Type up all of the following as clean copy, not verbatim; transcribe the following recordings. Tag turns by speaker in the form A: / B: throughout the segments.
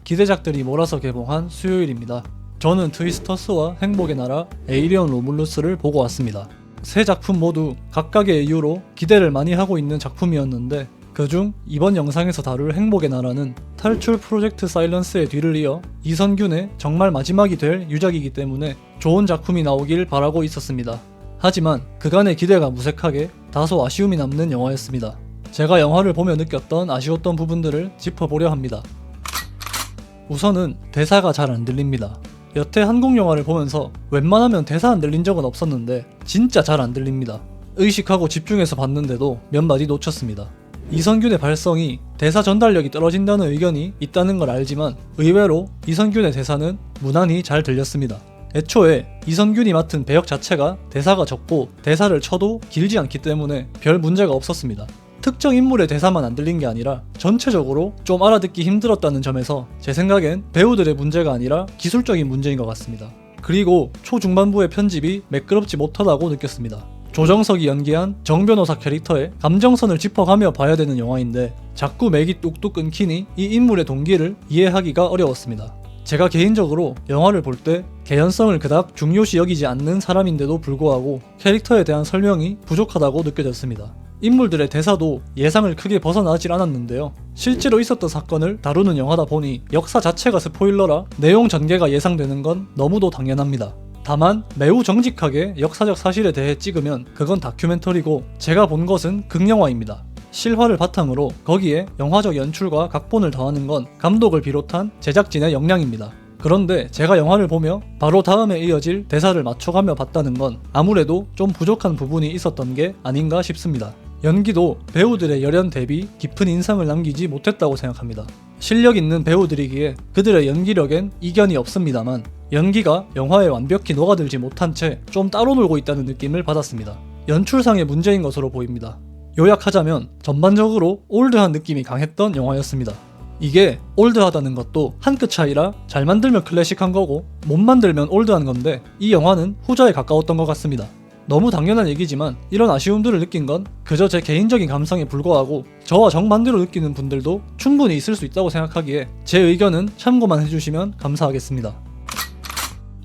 A: 기대작들이 몰아서 개봉한 수요일입니다. 저는 트위스터스와 행복의 나라, 에이리언 로물루스를 보고 왔습니다. 세 작품 모두 각각의 이유로 기대를 많이 하고 있는 작품이었는데 그중 이번 영상에서 다룰 행복의 나라는 탈출 프로젝트 사일런스의 뒤를 이어 이선균의 정말 마지막이 될 유작이기 때문에 좋은 작품이 나오길 바라고 있었습니다. 하지만 그간의 기대가 무색하게 다소 아쉬움이 남는 영화였습니다. 제가 영화를 보며 느꼈던 아쉬웠던 부분들을 짚어보려 합니다. 우선은 대사가 잘 안 들립니다. 여태 한국 영화를 보면서 웬만하면 대사 안 들린 적은 없었는데 진짜 잘 안 들립니다. 의식하고 집중해서 봤는데도 몇 마디 놓쳤습니다. 이선균의 발성이 대사 전달력이 떨어진다는 의견이 있다는 걸 알지만 의외로 이선균의 대사는 무난히 잘 들렸습니다. 애초에 이선균이 맡은 배역 자체가 대사가 적고 대사를 쳐도 길지 않기 때문에 별 문제가 없었습니다. 특정 인물의 대사만 안 들린 게 아니라 전체적으로 좀 알아듣기 힘들었다는 점에서 제 생각엔 배우들의 문제가 아니라 기술적인 문제인 것 같습니다. 그리고 초중반부의 편집이 매끄럽지 못하다고 느꼈습니다. 조정석이 연기한 정 변호사 캐릭터의 감정선을 짚어가며 봐야 되는 영화인데 자꾸 맥이 뚝뚝 끊기니 이 인물의 동기를 이해하기가 어려웠습니다. 제가 개인적으로 영화를 볼 때 개연성을 그닥 중요시 여기지 않는 사람인데도 불구하고 캐릭터에 대한 설명이 부족하다고 느껴졌습니다. 인물들의 대사도 예상을 크게 벗어나질 않았는데요. 실제로 있었던 사건을 다루는 영화다 보니 역사 자체가 스포일러라 내용 전개가 예상되는 건 너무도 당연합니다. 다만 매우 정직하게 역사적 사실에 대해 찍으면 그건 다큐멘터리고 제가 본 것은 극영화입니다. 실화를 바탕으로 거기에 영화적 연출과 각본을 더하는 건 감독을 비롯한 제작진의 역량입니다. 그런데 제가 영화를 보며 바로 다음에 이어질 대사를 맞춰가며 봤다는 건 아무래도 좀 부족한 부분이 있었던 게 아닌가 싶습니다. 연기도 배우들의 열연 대비 깊은 인상을 남기지 못했다고 생각합니다. 실력 있는 배우들이기에 그들의 연기력엔 이견이 없습니다만 연기가 영화에 완벽히 녹아들지 못한 채 좀 따로 놀고 있다는 느낌을 받았습니다. 연출상의 문제인 것으로 보입니다. 요약하자면 전반적으로 올드한 느낌이 강했던 영화였습니다. 이게 올드하다는 것도 한 끗 차이라 잘 만들면 클래식한 거고 못 만들면 올드한 건데 이 영화는 후자에 가까웠던 것 같습니다. 너무 당연한 얘기지만 이런 아쉬움들을 느낀 건 그저 제 개인적인 감성에 불과하고 저와 정반대로 느끼는 분들도 충분히 있을 수 있다고 생각하기에 제 의견은 참고만 해주시면 감사하겠습니다.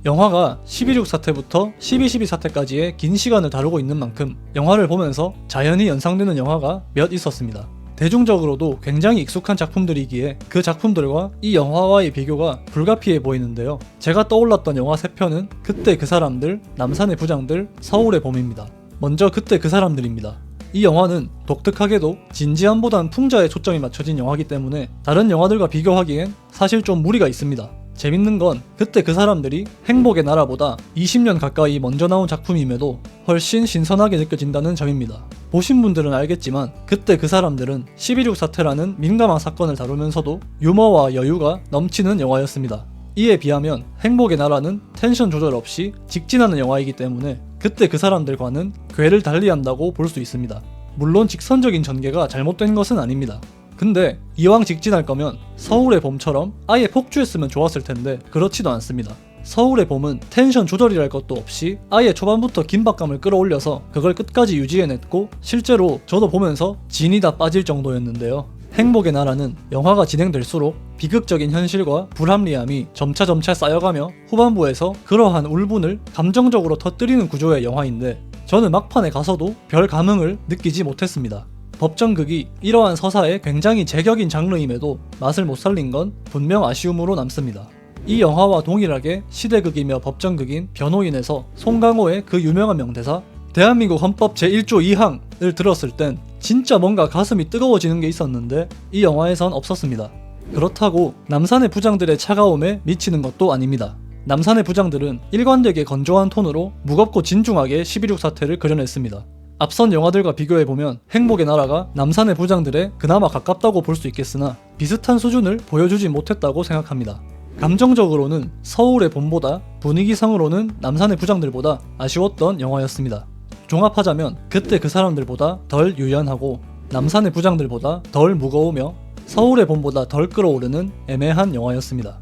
A: 영화가 11.6 사태부터 12.12 사태까지의 긴 시간을 다루고 있는 만큼 영화를 보면서 자연히 연상되는 영화가 몇 있었습니다. 대중적으로도 굉장히 익숙한 작품들이기에 그 작품들과 이 영화와의 비교가 불가피해 보이는데요. 제가 떠올랐던 영화 3편은 그때 그 사람들, 남산의 부장들, 서울의 봄입니다. 먼저 그때 그 사람들입니다. 이 영화는 독특하게도 진지함보단 풍자에 초점이 맞춰진 영화이기 때문에 다른 영화들과 비교하기엔 사실 좀 무리가 있습니다. 재밌는 건 그때 그 사람들이 행복의 나라보다 20년 가까이 먼저 나온 작품임에도 훨씬 신선하게 느껴진다는 점입니다. 보신 분들은 알겠지만 그때 그 사람들은 11.6 사태라는 민감한 사건을 다루면서도 유머와 여유가 넘치는 영화였습니다. 이에 비하면 행복의 나라는 텐션 조절 없이 직진하는 영화이기 때문에 그때 그 사람들과는 궤를 달리한다고 볼 수 있습니다. 물론 직선적인 전개가 잘못된 것은 아닙니다. 근데 이왕 직진할 거면 서울의 봄처럼 아예 폭주했으면 좋았을 텐데 그렇지도 않습니다. 서울의 봄은 텐션 조절이랄 것도 없이 아예 초반부터 긴박감을 끌어올려서 그걸 끝까지 유지해냈고 실제로 저도 보면서 진이 다 빠질 정도였는데요. 행복의 나라는 영화가 진행될수록 비극적인 현실과 불합리함이 점차 쌓여가며 후반부에서 그러한 울분을 감정적으로 터뜨리는 구조의 영화인데 저는 막판에 가서도 별 감흥을 느끼지 못했습니다. 법정극이 이러한 서사에 굉장히 제격인 장르임에도 맛을 못 살린 건 분명 아쉬움으로 남습니다. 이 영화와 동일하게 시대극이며 법정극인 변호인에서 송강호의 그 유명한 명대사 대한민국 헌법 제1조 2항을 들었을 땐 진짜 뭔가 가슴이 뜨거워지는 게 있었는데 이 영화에선 없었습니다. 그렇다고 남산의 부장들의 차가움에 미치는 것도 아닙니다. 남산의 부장들은 일관되게 건조한 톤으로 무겁고 진중하게 11.6 사태를 그려냈습니다. 앞선 영화들과 비교해보면 행복의 나라가 남산의 부장들에 그나마 가깝다고 볼 수 있겠으나 비슷한 수준을 보여주지 못했다고 생각합니다. 감정적으로는 서울의 봄보다 분위기상으로는 남산의 부장들보다 아쉬웠던 영화였습니다. 종합하자면 그때 그 사람들보다 덜 유연하고 남산의 부장들보다 덜 무거우며 서울의 봄보다 덜 끌어오르는 애매한 영화였습니다.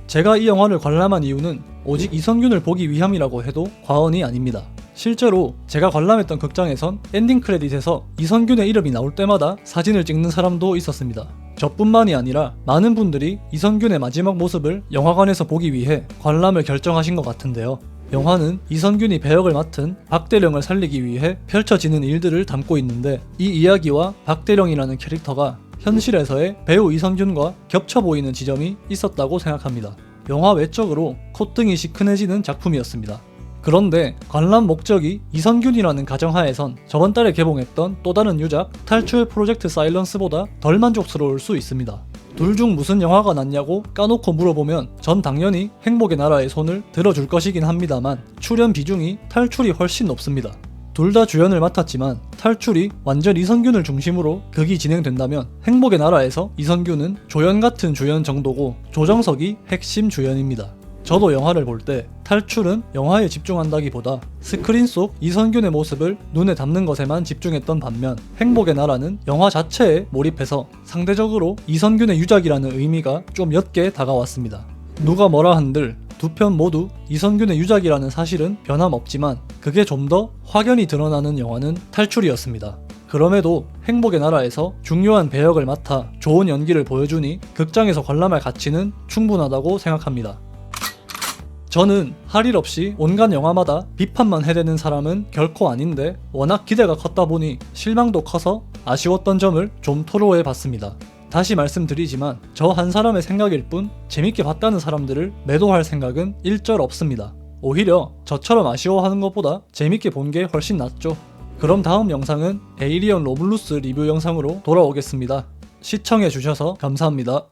A: 제가 이 영화를 관람한 이유는 오직 이선균을 보기 위함이라고 해도 과언이 아닙니다. 실제로 제가 관람했던 극장에선 엔딩 크레딧에서 이선균의 이름이 나올 때마다 사진을 찍는 사람도 있었습니다. 저뿐만이 아니라 많은 분들이 이선균의 마지막 모습을 영화관에서 보기 위해 관람을 결정하신 것 같은데요. 영화는 이선균이 배역을 맡은 박대령을 살리기 위해 펼쳐지는 일들을 담고 있는데, 이 이야기와 박대령이라는 캐릭터가 현실에서의 배우 이선균과 겹쳐 보이는 지점이 있었다고 생각합니다. 영화 외적으로 콧등이 시큰해지는 작품이었습니다. 그런데 관람 목적이 이선균이라는 가정하에선 저번 달에 개봉했던 또 다른 유작 탈출 프로젝트 사일런스보다 덜 만족스러울 수 있습니다. 둘 중 무슨 영화가 낫냐고 까놓고 물어보면 전 당연히 행복의 나라의 손을 들어줄 것이긴 합니다만, 출연 비중이 탈출이 훨씬 높습니다. 둘 다 주연을 맡았지만 탈출이 완전 이선균을 중심으로 극이 진행된다면 행복의 나라에서 이선균은 조연 같은 주연 정도고 조정석이 핵심 주연입니다. 저도 영화를 볼 때 탈출은 영화에 집중한다기보다 스크린 속 이선균의 모습을 눈에 담는 것에만 집중했던 반면, 행복의 나라는 영화 자체에 몰입해서 상대적으로 이선균의 유작이라는 의미가 좀 옅게 다가왔습니다. 누가 뭐라 한들 두 편 모두 이선균의 유작이라는 사실은 변함없지만 그게 좀 더 확연히 드러나는 영화는 탈출이었습니다. 그럼에도 행복의 나라에서 중요한 배역을 맡아 좋은 연기를 보여주니 극장에서 관람할 가치는 충분하다고 생각합니다. 저는 할 일 없이 온갖 영화마다 비판만 해대는 사람은 결코 아닌데, 워낙 기대가 컸다 보니 실망도 커서 아쉬웠던 점을 좀 토로해 봤습니다. 다시 말씀드리지만 저 한 사람의 생각일 뿐 재밌게 봤다는 사람들을 매도할 생각은 일절 없습니다. 오히려 저처럼 아쉬워하는 것보다 재밌게 본 게 훨씬 낫죠. 그럼 다음 영상은 에이리언 로블루스 리뷰 영상으로 돌아오겠습니다. 시청해주셔서 감사합니다.